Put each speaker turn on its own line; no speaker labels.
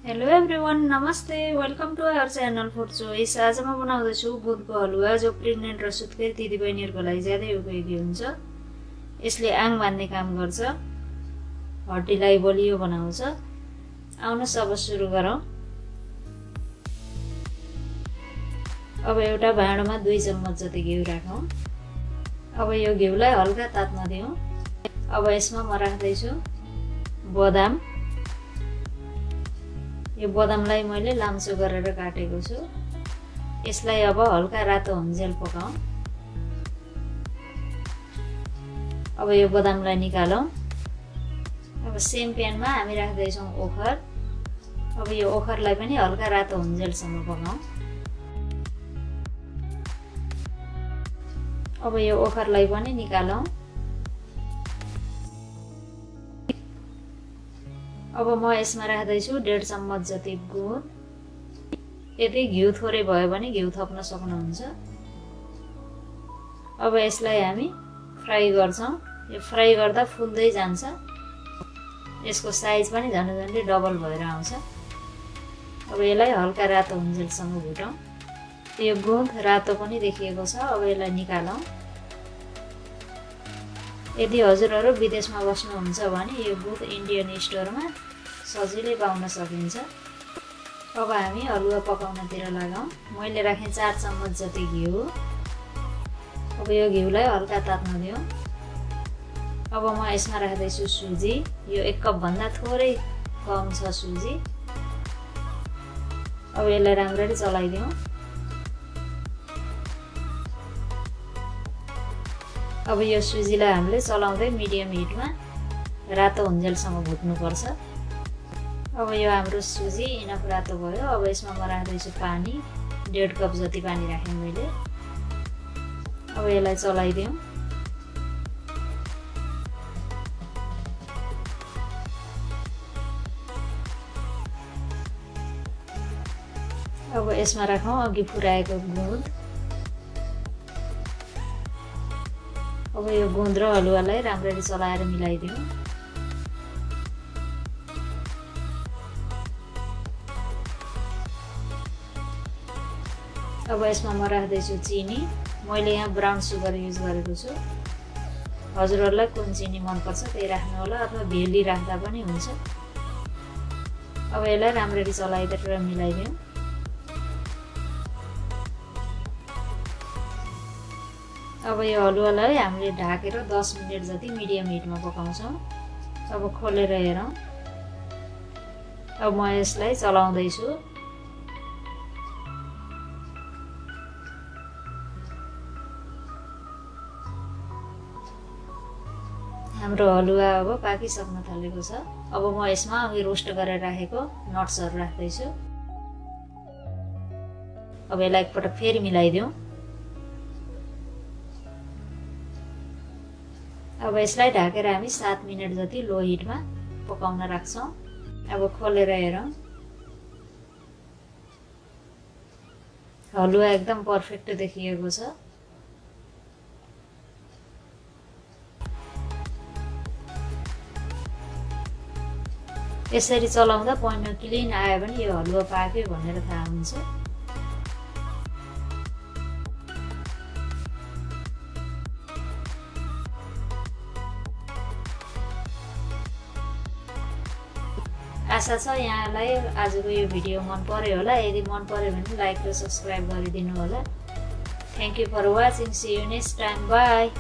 Hello everyone, नमस्ते, welcome to our channel food choice. आज म बनाउँदैछु गुदको हलुवा, जो प्रेग्नेन्ट र सुत्केरी दिदीबहिनीहरूको लागि ज्यादै उपयोगी हुन्छ। यसले आङ बाँध्ने काम गर्छ, हड्डीलाई बलियो बनाउँछ। आउनुहोस् अब सुरु गरौँ। अब एउटा भाँडोमा 2 चम्मच जति घिउ राखौँ। अब यो घिउलाई हल्का तात्न दिउँ। अब यसमा म राख्दैछु बदाम। यो बदामलाई मैले लाम्चो गरेर काटेको छु। यसलाई अब हल्का रातो हुन्जेल पकाऊँ। अब यो बदामलाई निकालौँ। अब सेम प्यानमा हामी राख्दैछौँ ओखर। अब यो ओखरलाई पनि हल्का रातो हुन्जेलसम्म पकाऊँ। अब यो ओखरलाई पनि निकालौँ। अब म यसमा राख्दैछु 1.5 चम्मच जति गुड। यदि घिउ थोरै भयो भने घिउ थप्न सक्नुहुन्छ। अब यसलाई हामी फ्राई गर्छौं। यो फ्राई गर्दा फुल्दै जान्छ। यसको साइज पनि झन्डै डबल भएर आउँछ। अब यसलाई हल्का रातो हुन्जेलसम्म भुटौं। यो गुद रातो पनि देखिएको छ। अब यसलाई निकालौं। यदि हजुरहरु विदेशमा बस्नुहुन्छ भने यो गुद इन्डियन स्टोरमा सजिलै पाउन सकिन्छ। अब हामी हलुवा पकाउनतिर लागौं। मैले राखे 4 चम्मच जति घिउ। अब यो घिउलाई हल्का तात्न दिउँ। अब म यसमा राख्दैछु सुजी। यो 1 कप भन्दा थोरै कम छ सुजी। अब यसलाई राम्ररी चलाइदिउँ। अब यो सुजीलाई हामीले चलाउँदै मिडियम हिटमा रातो हुन्जेलसम्म भुट्नु पर्छ। अब यो हाम्रो सुजी इनफ रातो भयो। अब यसमा म राख्दैछु पानी। 1.5 कप जति पानी राखेँ मैले। अब यसलाई चलाइदिउँ। अब यसमा राखौँ अघि फुराएको गुद। अब यो गुद र हलुवालाई राम्ररी चलाएर मिलाइदिउँ। अब यसमा म राख्दैछु चिनी। मैले यहाँ ब्राउन सुगर युज गरेको छु। हजुरहरुलाई कुन चिनी मन पर्छ त्यही राख्नु होला, अथवा भेली राख्दा पनि हुन्छ। अब यसलाई राम्ररी चलाइदिएर मिलाइदिउँ। अब यो हलुवालाई हामीले ढाकेर 10 मिनेट जति मिडियम हिटमा पकाउँछौं। अब खोलेर हेरौँ। अब म यसलाई चलाउँदैछु। हाम्रो हलुवा अब पाकिसक्न थालेको छ। अब म यसमा अघि रोस्ट गरेर राखेको नट्सहरु राख्दैछु। अब यसलाई एकपटक फेरि मिलाइदिउँ। अब यसलाई ढाकेर हामी 7 मिनेट जति लो हिटमा पकाउन राख्छौं। अब खोलेर हेरौँ। हलुवा एकदम पर्फेक्ट देखिएको छ। यसरी चलाउँदा पन्यो क्लिन आयो भने यो हलुवा पाक्यो भनेर थाहा हुन्छ। आशा छ यहाँलाई आजको यो भिडियो मन पर्यो होला। यदि मन पर्यो भने लाइक र सब्स्क्राइब गरिदिनु होला। Thank you for watching. See you next time. By.